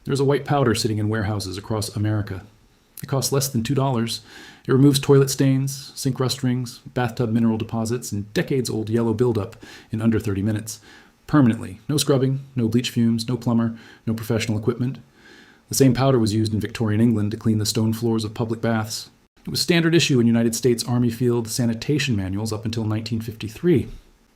There's a white powder sitting in warehouses across America. It costs less than $2. It removes toilet stains, sink rust rings, bathtub mineral deposits, and decades-old yellow buildup in under 30 minutes. Permanently. No scrubbing, no bleach fumes, no plumber, no professional equipment. The same powder was used in Victorian England to clean the stone floors of public baths. It was standard issue in United States Army field sanitation manuals up until 1953.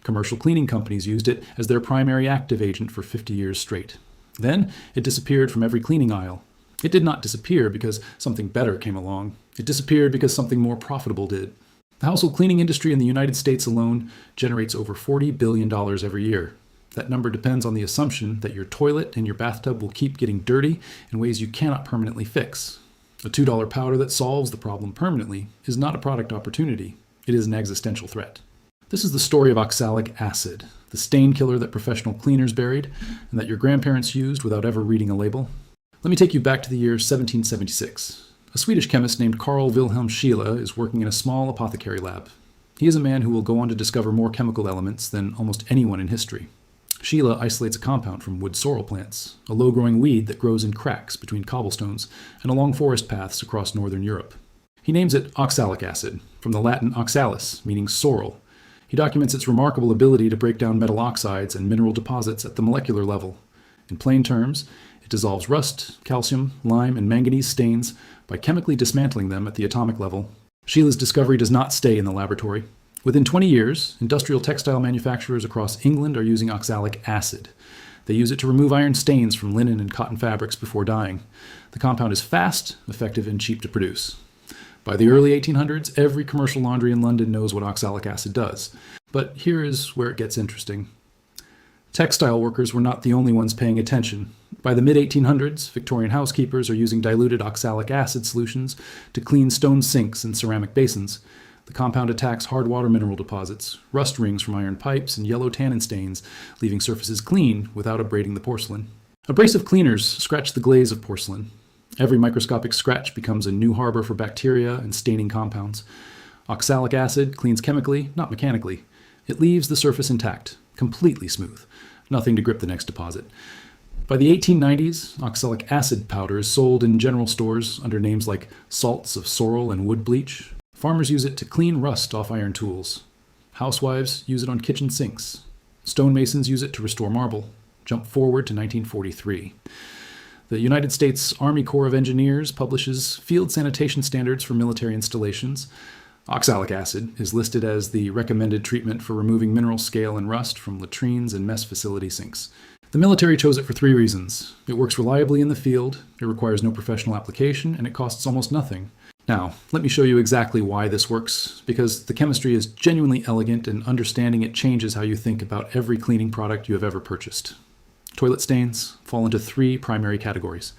Commercial cleaning companies used it as their primary active agent for 50 years straight. Then, it disappeared from every cleaning aisle. It did not disappear because something better came along. It disappeared because something more profitable did. The household cleaning industry in the United States alone generates over $40 billion every year. That number depends on the assumption that your toilet and your bathtub will keep getting dirty in ways you cannot permanently fix. A $2 powder that solves the problem permanently is not a product opportunity. It is an existential threat. This is the story of oxalic acid, the stain killer that professional cleaners buried and that your grandparents used without ever reading a label. Let me take you back to the year 1776. A Swedish chemist named Carl Wilhelm Scheele is working in a small apothecary lab. He is a man who will go on to discover more chemical elements than almost anyone in history. Scheele isolates a compound from wood sorrel plants, a low-growing weed that grows in cracks between cobblestones and along forest paths across northern Europe. He names it oxalic acid, from the Latin oxalis, meaning sorrel. He documents its remarkable ability to break down metal oxides and mineral deposits at the molecular level. In plain terms, it dissolves rust, calcium, lime, and manganese stains by chemically dismantling them at the atomic level. Scheele's discovery does not stay in the laboratory. Within 20 years, industrial textile manufacturers across England are using oxalic acid. They use it to remove iron stains from linen and cotton fabrics before dyeing. The compound is fast, effective, and cheap to produce. By the early 1800s, every commercial laundry in London knows what oxalic acid does. But here is where it gets interesting. Textile workers were not the only ones paying attention. By the mid-1800s, Victorian housekeepers are using diluted oxalic acid solutions to clean stone sinks and ceramic basins. The compound attacks hard water mineral deposits, rust rings from iron pipes, and yellow tannin stains, leaving surfaces clean without abrading the porcelain. Abrasive cleaners scratch the glaze of porcelain. Every microscopic scratch becomes a new harbor for bacteria and staining compounds. Oxalic acid cleans chemically, not mechanically. It leaves the surface intact, completely smooth. Nothing to grip the next deposit. By the 1890s, oxalic acid powder is sold in general stores under names like salts of sorrel and wood bleach. Farmers use it to clean rust off iron tools. Housewives use it on kitchen sinks. Stonemasons use it to restore marble. Jump forward to 1943. The United States Army Corps of Engineers publishes field sanitation standards for military installations. Oxalic acid is listed as the recommended treatment for removing mineral scale and rust from latrines and mess facility sinks. The military chose it for 3 reasons. It works reliably in the field, it requires no professional application, and it costs almost nothing. Now, let me show you exactly why this works, because the chemistry is genuinely elegant and understanding it changes how you think about every cleaning product you have ever purchased. Toilet stains fall into 3 primary categories.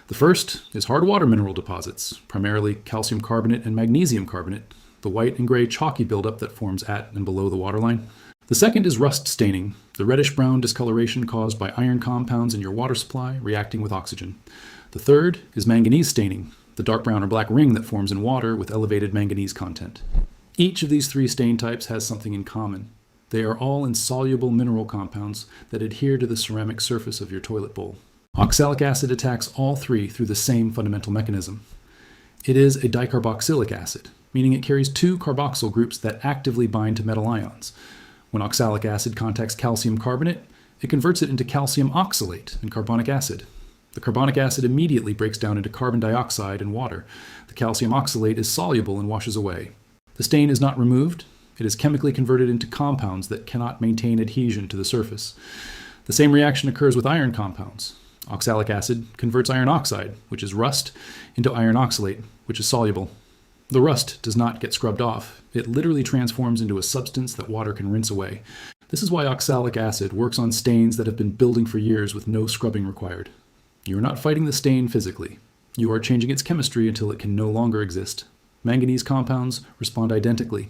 The first is hard water mineral deposits, primarily calcium carbonate and magnesium carbonate, the white and gray chalky buildup that forms at and below the waterline. The second is rust staining, the reddish-brown discoloration caused by iron compounds in your water supply reacting with oxygen. The third is manganese staining, the dark brown or black ring that forms in water with elevated manganese content. Each of these 3 stain types has something in common. They are all insoluble mineral compounds that adhere to the ceramic surface of your toilet bowl. Oxalic acid attacks all 3 through the same fundamental mechanism. It is a dicarboxylic acid, meaning it carries 2 carboxyl groups that actively bind to metal ions. When oxalic acid contacts calcium carbonate, it converts it into calcium oxalate and carbonic acid. The carbonic acid immediately breaks down into carbon dioxide and water. The calcium oxalate is soluble and washes away. The stain is not removed. It is chemically converted into compounds that cannot maintain adhesion to the surface. The same reaction occurs with iron compounds. Oxalic acid converts iron oxide, which is rust, into iron oxalate, which is soluble. The rust does not get scrubbed off. It literally transforms into a substance that water can rinse away. This is why oxalic acid works on stains that have been building for years with no scrubbing required. You are not fighting the stain physically. You are changing its chemistry until it can no longer exist. Manganese compounds respond identically.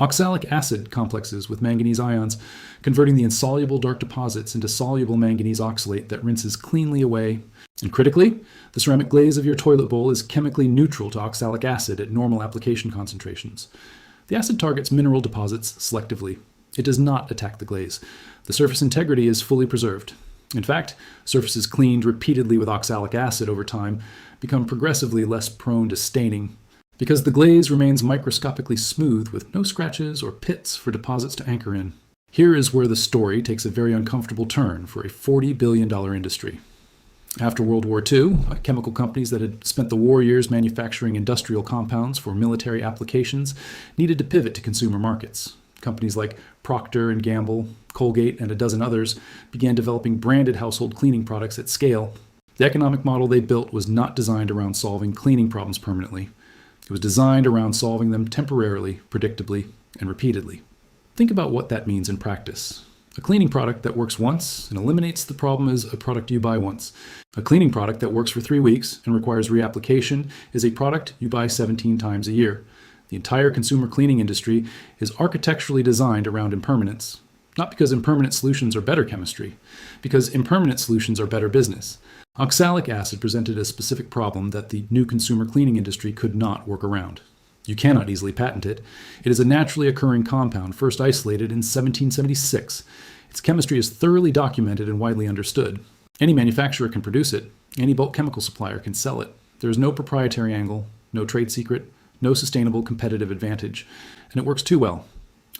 Oxalic acid complexes with manganese ions, converting the insoluble dark deposits into soluble manganese oxalate that rinses cleanly away. And critically, the ceramic glaze of your toilet bowl is chemically neutral to oxalic acid at normal application concentrations. The acid targets mineral deposits selectively. It does not attack the glaze. The surface integrity is fully preserved. In fact, surfaces cleaned repeatedly with oxalic acid over time become progressively less prone to staining because the glaze remains microscopically smooth with no scratches or pits for deposits to anchor in. Here is where the story takes a very uncomfortable turn for a $40 billion industry. After World War II, chemical companies that had spent the war years manufacturing industrial compounds for military applications needed to pivot to consumer markets. Companies like Procter & Gamble, Colgate, and a dozen others began developing branded household cleaning products at scale. The economic model they built was not designed around solving cleaning problems permanently. It was designed around solving them temporarily, predictably, and repeatedly. Think about what that means in practice. A cleaning product that works once and eliminates the problem is a product you buy once. A cleaning product that works for 3 weeks and requires reapplication is a product you buy 17 times a year. The entire consumer cleaning industry is architecturally designed around impermanence. Not because impermanent solutions are better chemistry, because impermanent solutions are better business. Oxalic acid presented a specific problem that the new consumer cleaning industry could not work around. You cannot easily patent it. It is a naturally occurring compound first isolated in 1776. Its chemistry is thoroughly documented and widely understood. Any manufacturer can produce it. Any bulk chemical supplier can sell it. There is no proprietary angle, no trade secret, no sustainable competitive advantage, and it works too well.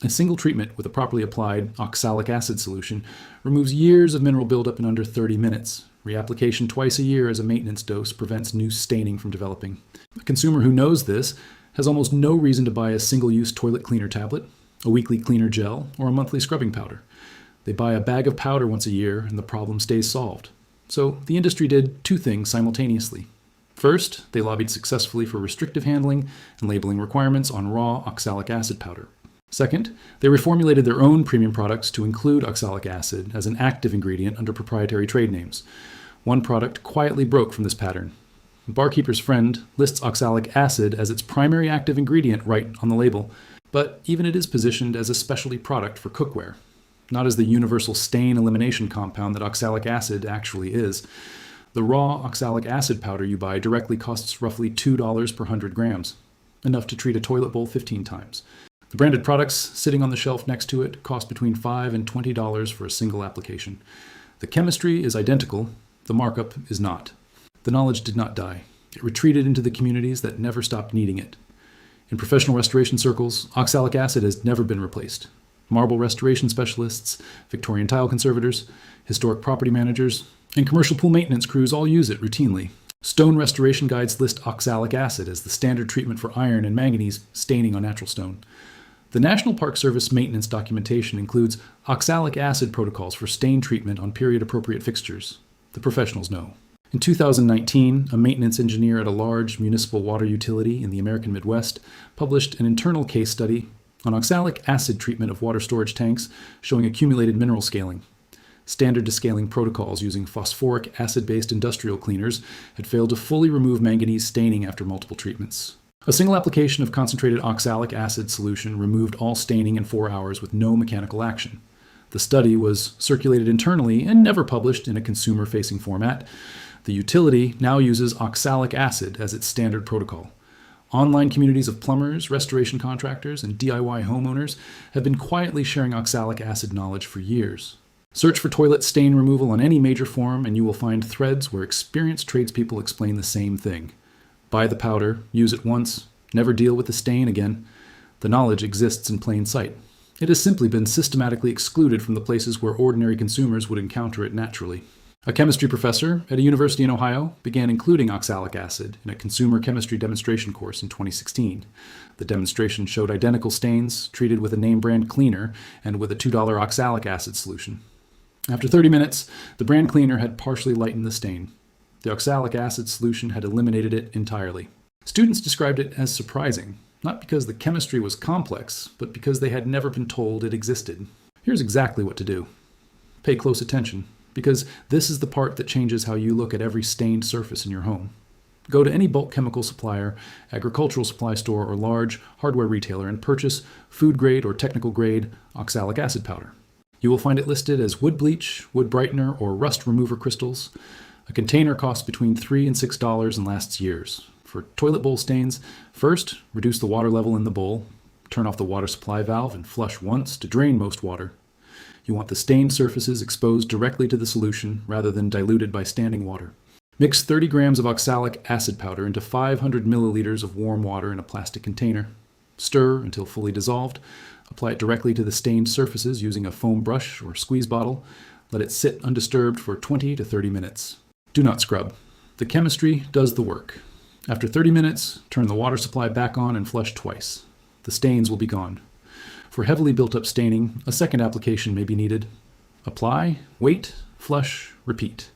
A single treatment with a properly applied oxalic acid solution removes years of mineral buildup in under 30 minutes. Reapplication twice a year as a maintenance dose prevents new staining from developing. A consumer who knows this has almost no reason to buy a single-use toilet cleaner tablet, a weekly cleaner gel, or a monthly scrubbing powder. They buy a bag of powder once a year and the problem stays solved. So the industry did 2 things simultaneously. First, they lobbied successfully for restrictive handling and labeling requirements on raw oxalic acid powder. Second, they reformulated their own premium products to include oxalic acid as an active ingredient under proprietary trade names. One product quietly broke from this pattern. Barkeeper's Friend lists oxalic acid as its primary active ingredient right on the label, but even it is positioned as a specialty product for cookware, not as the universal stain elimination compound that oxalic acid actually is. The raw oxalic acid powder you buy directly costs roughly $2 per 100 grams, enough to treat a toilet bowl 15 times. The branded products sitting on the shelf next to it cost between $5 and $20 for a single application. The chemistry is identical, the markup is not. The knowledge did not die. It retreated into the communities that never stopped needing it. In professional restoration circles, oxalic acid has never been replaced. Marble restoration specialists, Victorian tile conservators, historic property managers, and commercial pool maintenance crews all use it routinely. Stone restoration guides list oxalic acid as the standard treatment for iron and manganese staining on natural stone. The National Park Service maintenance documentation includes oxalic acid protocols for stain treatment on period-appropriate fixtures. The professionals know. In 2019, a maintenance engineer at a large municipal water utility in the American Midwest published an internal case study on oxalic acid treatment of water storage tanks showing accumulated mineral scaling. Standard descaling protocols using phosphoric acid-based industrial cleaners had failed to fully remove manganese staining after multiple treatments. A single application of concentrated oxalic acid solution removed all staining in 4 hours with no mechanical action. The study was circulated internally and never published in a consumer-facing format. The utility now uses oxalic acid as its standard protocol. Online communities of plumbers, restoration contractors, and DIY homeowners have been quietly sharing oxalic acid knowledge for years. Search for toilet stain removal on any major forum and you will find threads where experienced tradespeople explain the same thing. Buy the powder, use it once, never deal with the stain again. The knowledge exists in plain sight. It has simply been systematically excluded from the places where ordinary consumers would encounter it naturally. A chemistry professor at a university in Ohio began including oxalic acid in a consumer chemistry demonstration course in 2016. The demonstration showed identical stains treated with a name brand cleaner and with a $2 oxalic acid solution. After 30 minutes, the brand cleaner had partially lightened the stain. The oxalic acid solution had eliminated it entirely. Students described it as surprising, not because the chemistry was complex, but because they had never been told it existed. Here's exactly what to do. Pay close attention, because this is the part that changes how you look at every stained surface in your home. Go to any bulk chemical supplier, agricultural supply store, or large hardware retailer and purchase food-grade or technical-grade oxalic acid powder. You will find it listed as wood bleach, wood brightener, or rust remover crystals. A container costs between $3 and $6 and lasts years. For toilet bowl stains, first, reduce the water level in the bowl, turn off the water supply valve, and flush once to drain most water. You want the stained surfaces exposed directly to the solution rather than diluted by standing water. Mix 30 grams of oxalic acid powder into 500 milliliters of warm water in a plastic container. Stir until fully dissolved. Apply it directly to the stained surfaces using a foam brush or squeeze bottle. Let it sit undisturbed for 20 to 30 minutes. Do not scrub. The chemistry does the work. After 30 minutes, turn the water supply back on and flush twice. The stains will be gone. For heavily built-up staining, a second application may be needed. Apply, wait, flush, repeat.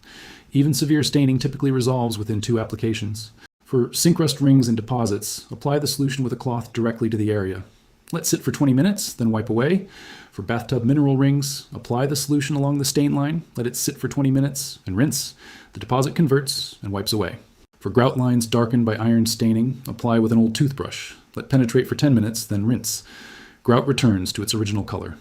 Even severe staining typically resolves within 2 applications. For sink rust rings and deposits, apply the solution with a cloth directly to the area. Let sit for 20 minutes, then wipe away. For bathtub mineral rings, apply the solution along the stain line, let it sit for 20 minutes, and rinse. The deposit converts and wipes away. For grout lines darkened by iron staining, apply with an old toothbrush. Let penetrate for 10 minutes, then rinse. Grout returns to its original color.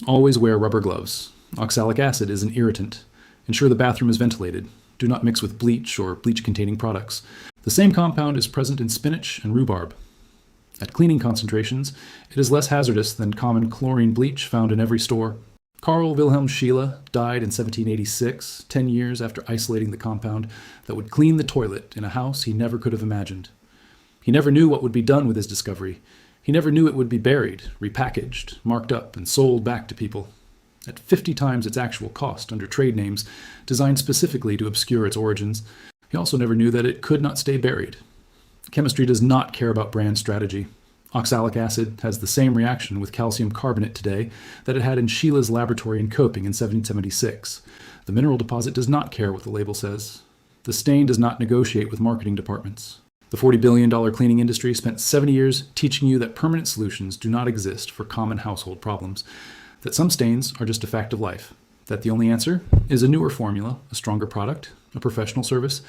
Always wear rubber gloves. Oxalic acid is an irritant. Ensure the bathroom is ventilated. Do not mix with bleach or bleach-containing products. The same compound is present in spinach and rhubarb. At cleaning concentrations, it is less hazardous than common chlorine bleach found in every store. Carl Wilhelm Scheele died in 1786, 10 years after isolating the compound that would clean the toilet in a house he never could have imagined. He never knew what would be done with his discovery. He never knew it would be buried, repackaged, marked up, and sold back to people. At 50 times its actual cost under trade names designed specifically to obscure its origins, he also never knew that it could not stay buried. Chemistry does not care about brand strategy. Oxalic acid has the same reaction with calcium carbonate today that it had in Scheele's laboratory in Köping in 1776. The mineral deposit does not care what the label says. The stain does not negotiate with marketing departments. The $40 billion cleaning industry spent 70 years teaching you that permanent solutions do not exist for common household problems, that some stains are just a fact of life, that the only answer is a newer formula, a stronger product, a professional service.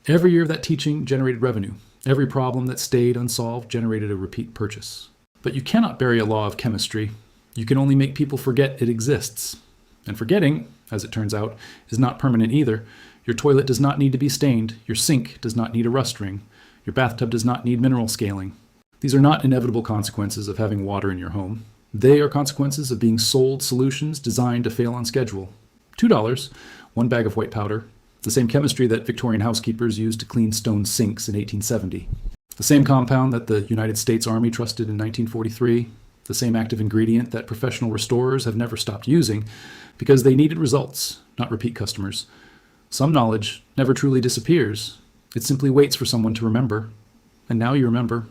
Every year of that teaching generated revenue. Every problem that stayed unsolved generated a repeat purchase. But you cannot bury a law of chemistry. You can only make people forget it exists. And forgetting, as it turns out, is not permanent either. Your toilet does not need to be stained. Your sink does not need a rust ring. Your bathtub does not need mineral scaling. These are not inevitable consequences of having water in your home. They are consequences of being sold solutions designed to fail on schedule. $2, 1 bag of white powder, the same chemistry that Victorian housekeepers used to clean stone sinks in 1870. The same compound that the United States Army trusted in 1943. The same active ingredient that professional restorers have never stopped using because they needed results, not repeat customers. Some knowledge never truly disappears. It simply waits for someone to remember. And now you remember.